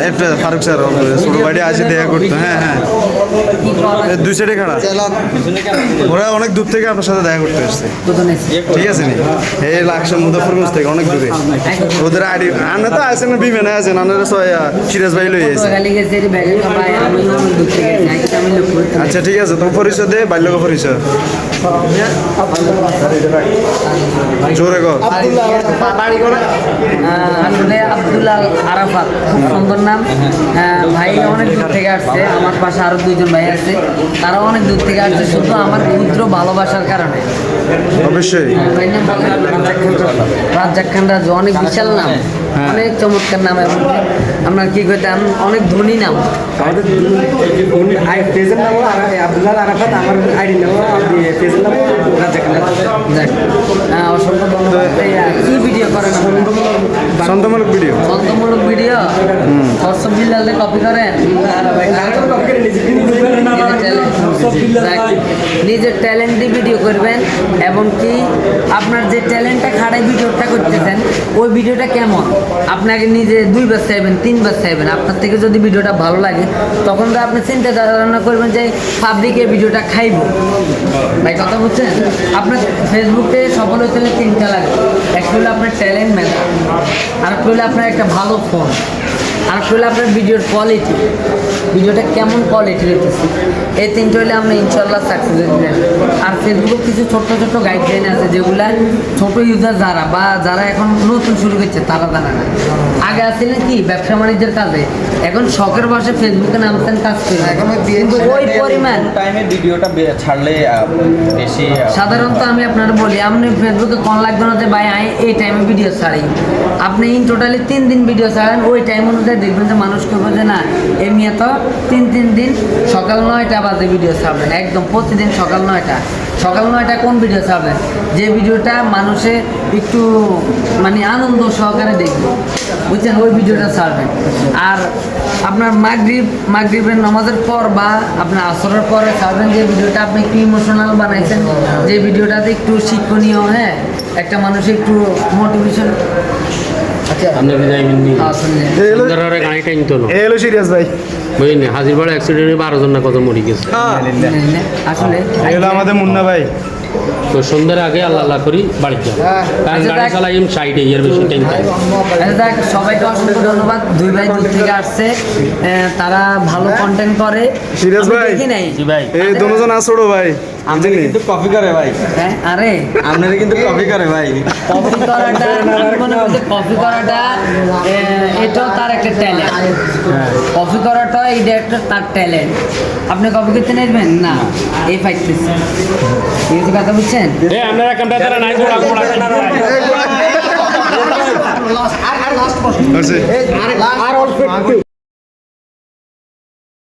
একটা ফারুক স্যার ছোট ভাইটি আসে দেখা করতো। হ্যাঁ হ্যাঁ, দুই সাইডে খাড়া, ওরা অনেক দূর থেকে আপনার সাথে দেখা করতে এসছে। ঠিক আছে নি, এই লাগছে মুজাফরগঞ্জ থেকে অনেক দূরে। ওদের আইডি আনা তো আসেন না, বিমানে আছেন আনারা সিরাজ ভাই লই আছে। আচ্ছা ঠিক আছে, তোমার পরিচয় দে, বাল্যক পরিচয় জোরে গো। আব্দুল্লাহ আরাফাত, খুব সুন্দর নাম। ভাই অনেক দূর থেকে আসছে, আমার পাশে আরো দুইজন ভাই আছে, তারাও অনেক দূর থেকে আসছে শুধু আমার ক্ষুদ্র ভালোবাসার কারণে। অবশ্যই রাজ্জাক খান রাজু, অনেক বিশাল নাম, অনেক চমৎকার নাম। এবং আপনার কি করতাম, অনেক ধনী নাম। পেজের নাম আব্দুল্লাহ আরাফাত, আমার আইডি নাম পেজের নাম রাজ্জাক খান রাজু। অসংখ্য ধন্যবাদ। কি ভিডিও করেন? ছন্দমূলক ভিডিও। ছন্দমূলক ভিডিও হোয়াটসঅ্যাপ বিল্লালে কপি করেন? নিজের ট্যালেন্ট দিয়ে ভিডিও করবেন, এবং কি আপনার যে ট্যালেন্টটা খাড়াই ভিডিওটা করতেছেন ওই ভিডিওটা কেমন আপনাকে নিজে 2 বার চাইবেন, 3 বার চাইবেন। আপনার থেকে যদি ভিডিওটা ভালো লাগে তখন তো আপনি চিন্তা ধারণা করবেন যে পাবলিকে ভিডিওটা খাইব। ভাই কথা বুঝছেন? আপনার ফেসবুকে সফল হতে হলে 3টা লাগবে। একটা হলো আপনার ট্যালেন্ট ম্যাটার, আরেকটা হলো আপনার একটা ভালো ফোন, আরেকটা হলো আপনার ভিডিওর কোয়ালিটি, ভিডিওটা কেমন কোয়ালিটি রেখেছে। এই 3টা হলে আমরা ইনশাল্লাহ সাকসেস হয়ে যাবেন। আর ফেসবুকে কিছু ছোট্ট ছোট্ট গাইডলাইন আছে যেগুলা ছোট ইউজার যারা বা যারা এখন নতুন শুরু করছে তারা জানে না। আগে আসছিলেন কি ব্যবসা বাণিজ্যের কাজে, এখন শখের বসে ফেসবুকে নামতেন কাজ করে। কিন্তু ওই পরিমাণ টাইমে ভিডিওটা ছাড়লে বেশি সাধারণত আমি আপনারা বলি, আপনি ফেসবুকে কোন লাগবে না যে ভাই আমি এই টাইমে ভিডিও ছাড়ি। আপনি ইন টোটালি 3 দিন ভিডিও ছাড়েন, ওই টাইম অনুযায়ী দেখবেন যে মানুষ কেউ বোঝে না এমনি তো 3 দিন সকাল 9টা বাজে ভিডিও ছাড়বেন, একদম প্রতিদিন সকাল 9টা। সকাল 9টা কোন ভিডিও ছাড়বেন? যে ভিডিওটা মানুষে একটু মানে আনন্দ সহকারে দেখবে, বুঝছেন, ওই ভিডিওটা ছাড়বেন। আর আপনার মাগরিবের নামাজের পর বা আপনার আসরের পরে ছাড়বেন যে ভিডিওটা আপনি একটু ইমোশনাল বানাইছেন, যে ভিডিওটাতে একটু শিক্ষণীয়, হ্যাঁ একটা মানুষ একটু মোটিভেশন। আচ্ছা আপনি কি যাইবেন নি? সুন্দর গাড়িটা নিত না। এলো সিরিয়াস ভাই, বুঝলেন হাজিরপাড়া অ্যাক্সিডেন্টে 12 জন না কত মরে গেছে। আসলে এলো আমাদের মুন্না ভাই। তো সন্ধ্যার আগে আল্লাহ আল্লাহ করি বাড়ি যাবো, কারণ গাড়ি চালাই আমি সাইডে এর বেশি টাইম পাই। সবাইকে অসংখ্য ধন্যবাদ। 2 ভাই দূর থেকে আসছে, তারা ভালো কন্টেন্ট করে। সিরিয়াস ভাই, দেখি নাই জি ভাই, এই দুজন আসড়ো ভাই, আপনারা কিন্তু কপি করে ভাই, হ্যাঁ আরে আপনারা কিন্তু কপি করে ভাই। কপি করাটা আমি মনে করি কপি করাটা এটাও তার একটা ট্যালেন্ট। কপি করাটা এটা একটা তার ট্যালেন্ট। আপনি কপি করতে নেবেন না, এই ফাইটতেছে, ঠিক আছে কথা বুঝছেন? আপনারা ক্যামেরা নাই গোড়া আর লাস্ট